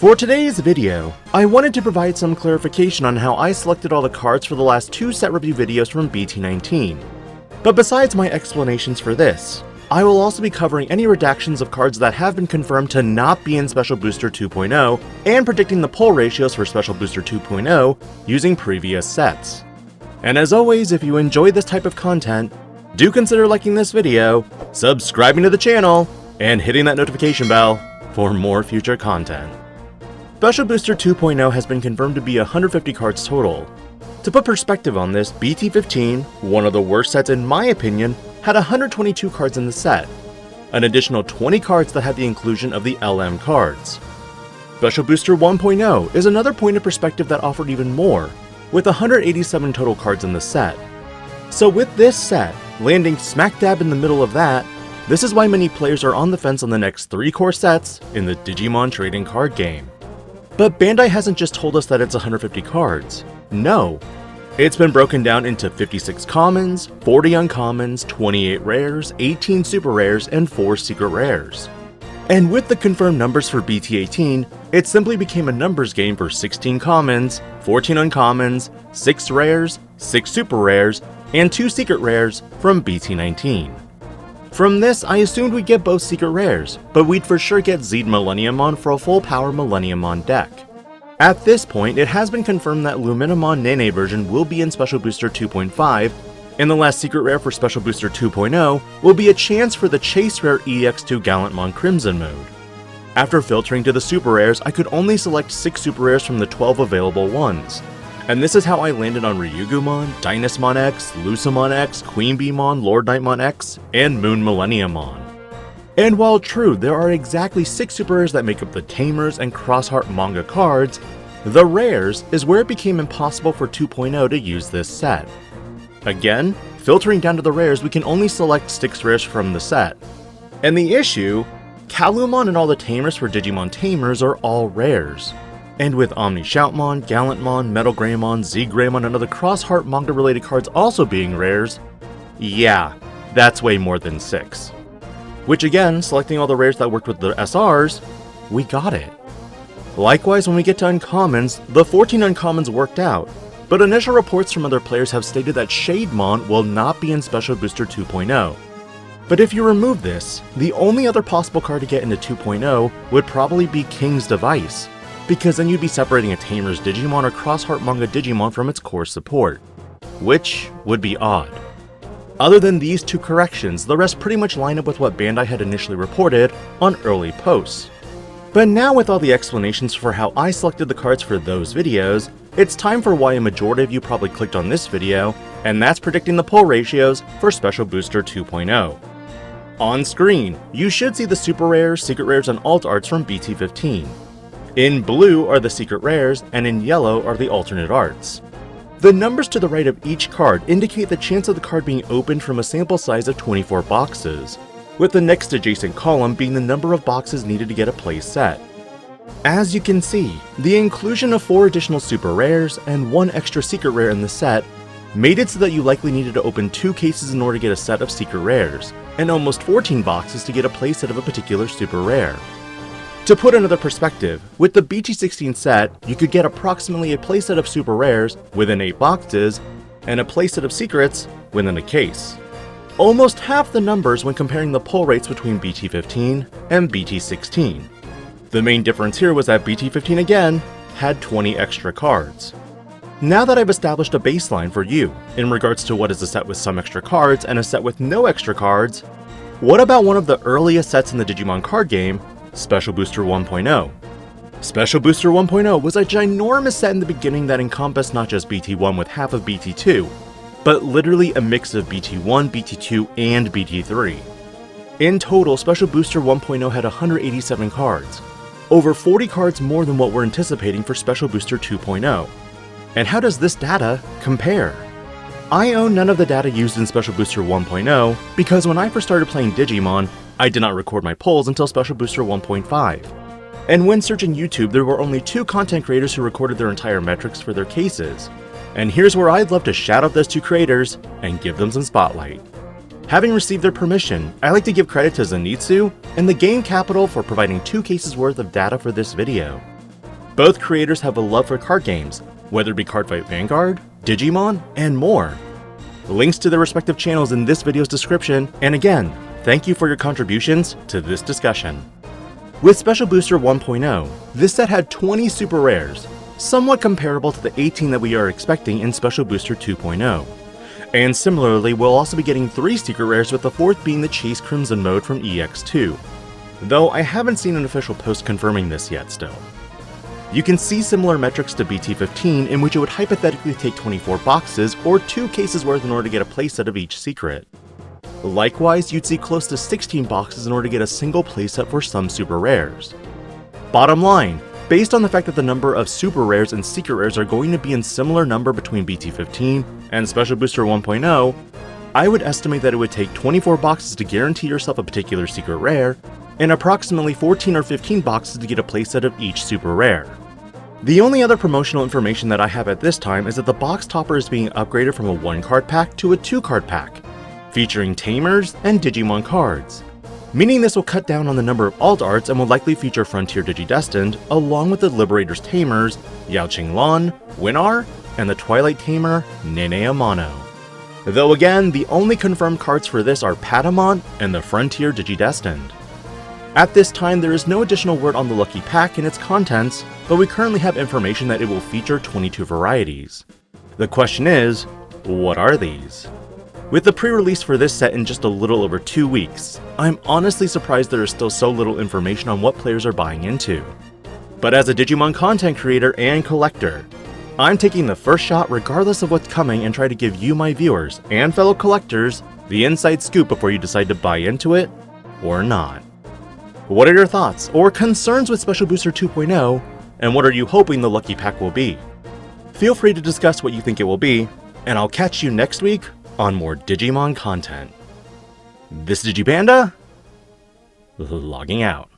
For today's video, I wanted to provide some clarification on how I selected all the cards for the last two set review videos from BT19. But besides my explanations for this, I will also be covering any redactions of cards that have been confirmed to not be in Special Booster 2.0 and predicting the pull ratios for Special Booster 2.0 using previous sets. And as always, if you enjoy this type of content, do consider liking this video, subscribing to the channel, and hitting that notification bell for more future content. Special Booster 2.0 has been confirmed to be 150 cards total. To put perspective on this, BT15, one of the worst sets in my opinion, had 122 cards in the set, an additional 20 cards that had the inclusion of the LM cards. Special Booster 1.0 is another point of perspective that offered even more, with 187 total cards in the set. So with this set, landing smack dab in the middle of that, this is why many players are on the fence on the next 3 core sets in the Digimon trading card game. But Bandai hasn't just told us that it's 150 cards. No. It's been broken down into 56 commons, 40 uncommons, 28 rares, 18 super rares, and 4 secret rares. And with the confirmed numbers for BT18, it simply became a numbers game for 16 commons, 14 uncommons, 6 rares, 6 super rares, and 2 secret rares from BT19. From this, I assumed we'd get both secret rares, but we'd for sure get Zed Millenniummon for a full power Millenniummon deck. At this point, it has been confirmed that Luminamon Nene version will be in Special Booster 2.5, and the last secret rare for Special Booster 2.0 will be a chance for the Chase Rare EX2 Gallantmon Crimson mode. After filtering to the super rares, I could only select 6 super rares from the 12 available ones. And this is how I landed on Ryugumon, Dynasmon X, Lusamon X, Queen Beemon, Lord Knightmon X, and Moon Millenniummon. And while true, there are exactly 6 super rares that make up the Tamers and Crossheart manga cards, the rares is where it became impossible for 2.0 to use this set. Again, filtering down to the rares, we can only select 6 rares from the set. And the issue, Kalumon and all the Tamers for Digimon Tamers are all rares. And with Omni Shoutmon, Gallantmon, Metal Greymon, Z-Greymon, and other Crossheart manga related cards also being rares, yeah, that's way more than 6. Which again, selecting all the rares that worked with the SRs, we got it. Likewise, when we get to uncommons, the 14 uncommons worked out, but initial reports from other players have stated that Shademon will not be in Special Booster 2.0. But if you remove this, the only other possible card to get into 2.0 would probably be King's Device, because then you'd be separating a Tamer's Digimon or Crossheart manga Digimon from its core support, which would be odd. Other than these 2 corrections, the rest pretty much line up with what Bandai had initially reported on early posts. But now with all the explanations for how I selected the cards for those videos, it's time for why a majority of you probably clicked on this video, and that's predicting the pull ratios for Special Booster 2.0. On screen, you should see the super rares, secret rares, and alt arts from BT15. In blue are the secret rares, and in yellow are the alternate arts. The numbers to the right of each card indicate the chance of the card being opened from a sample size of 24 boxes, with the next adjacent column being the number of boxes needed to get a play set. As you can see, the inclusion of 4 additional super rares and 1 extra secret rare in the set made it so that you likely needed to open 2 cases in order to get a set of secret rares, and almost 14 boxes to get a playset of a particular super rare. To put another perspective, with the BT16 set, you could get approximately a playset of super rares within 8 boxes, and a playset of secrets within a case. Almost half the numbers when comparing the pull rates between BT15 and BT16. The main difference here was that BT15 again had 20 extra cards. Now that I've established a baseline for you in regards to what is a set with some extra cards and a set with no extra cards, what about one of the earliest sets in the Digimon card game, Special Booster 1.0. Special Booster 1.0 was a ginormous set in the beginning that encompassed not just BT1 with half of BT2, but literally a mix of BT1, BT2, and BT3. In total, Special Booster 1.0 had 187 cards, over 40 cards more than what we're anticipating for Special Booster 2.0. And how does this data compare? I own none of the data used in Special Booster 1.0 because when I first started playing Digimon, I did not record my polls until Special Booster 1.5. And when searching YouTube, there were only 2 content creators who recorded their entire metrics for their cases. And here's where I'd love to shout out those 2 creators and give them some spotlight. Having received their permission, I like to give credit to Zenitsu and the Game Capital for providing 2 cases worth of data for this video. Both creators have a love for card games, whether it be Cardfight Vanguard, Digimon, and more. Links to their respective channels in this video's description, and again, thank you for your contributions to this discussion. With Special Booster 1.0, this set had 20 super rares, somewhat comparable to the 18 that we are expecting in Special Booster 2.0. And similarly, we'll also be getting 3 secret rares, with the 4th being the Chase Crimson mode from EX2. Though I haven't seen an official post confirming this yet still. You can see similar metrics to BT15, in which it would hypothetically take 24 boxes or 2 cases worth in order to get a playset of each secret. Likewise, you'd see close to 16 boxes in order to get a single playset for some super rares. Bottom line, based on the fact that the number of super rares and secret rares are going to be in similar number between BT15 and Special Booster 1.0, I would estimate that it would take 24 boxes to guarantee yourself a particular secret rare, and approximately 14 or 15 boxes to get a playset of each super rare. The only other promotional information that I have at this time is that the box topper is being upgraded from a 1-card pack to a 2-card pack, featuring Tamers and Digimon cards, meaning this will cut down on the number of alt arts and will likely feature Frontier Digidestined, along with the Liberator's Tamers, Yao Qinglon, Winar, and the Twilight Tamer, Nene Amano. Though again, the only confirmed cards for this are Patamon and the Frontier Digidestined. At this time, there is no additional word on the Lucky Pack and its contents, but we currently have information that it will feature 22 varieties. The question is, what are these? With the pre-release for this set in just a little over 2 weeks, I'm honestly surprised there is still so little information on what players are buying into. But as a Digimon content creator and collector, I'm taking the first shot regardless of what's coming and try to give you, my viewers and fellow collectors, the inside scoop before you decide to buy into it or not. What are your thoughts or concerns with Special Booster 2.0, and what are you hoping the Lucky Pack will be? Feel free to discuss what you think it will be, and I'll catch you next week on more Digimon content. This is DIGI-PANDA, logging out.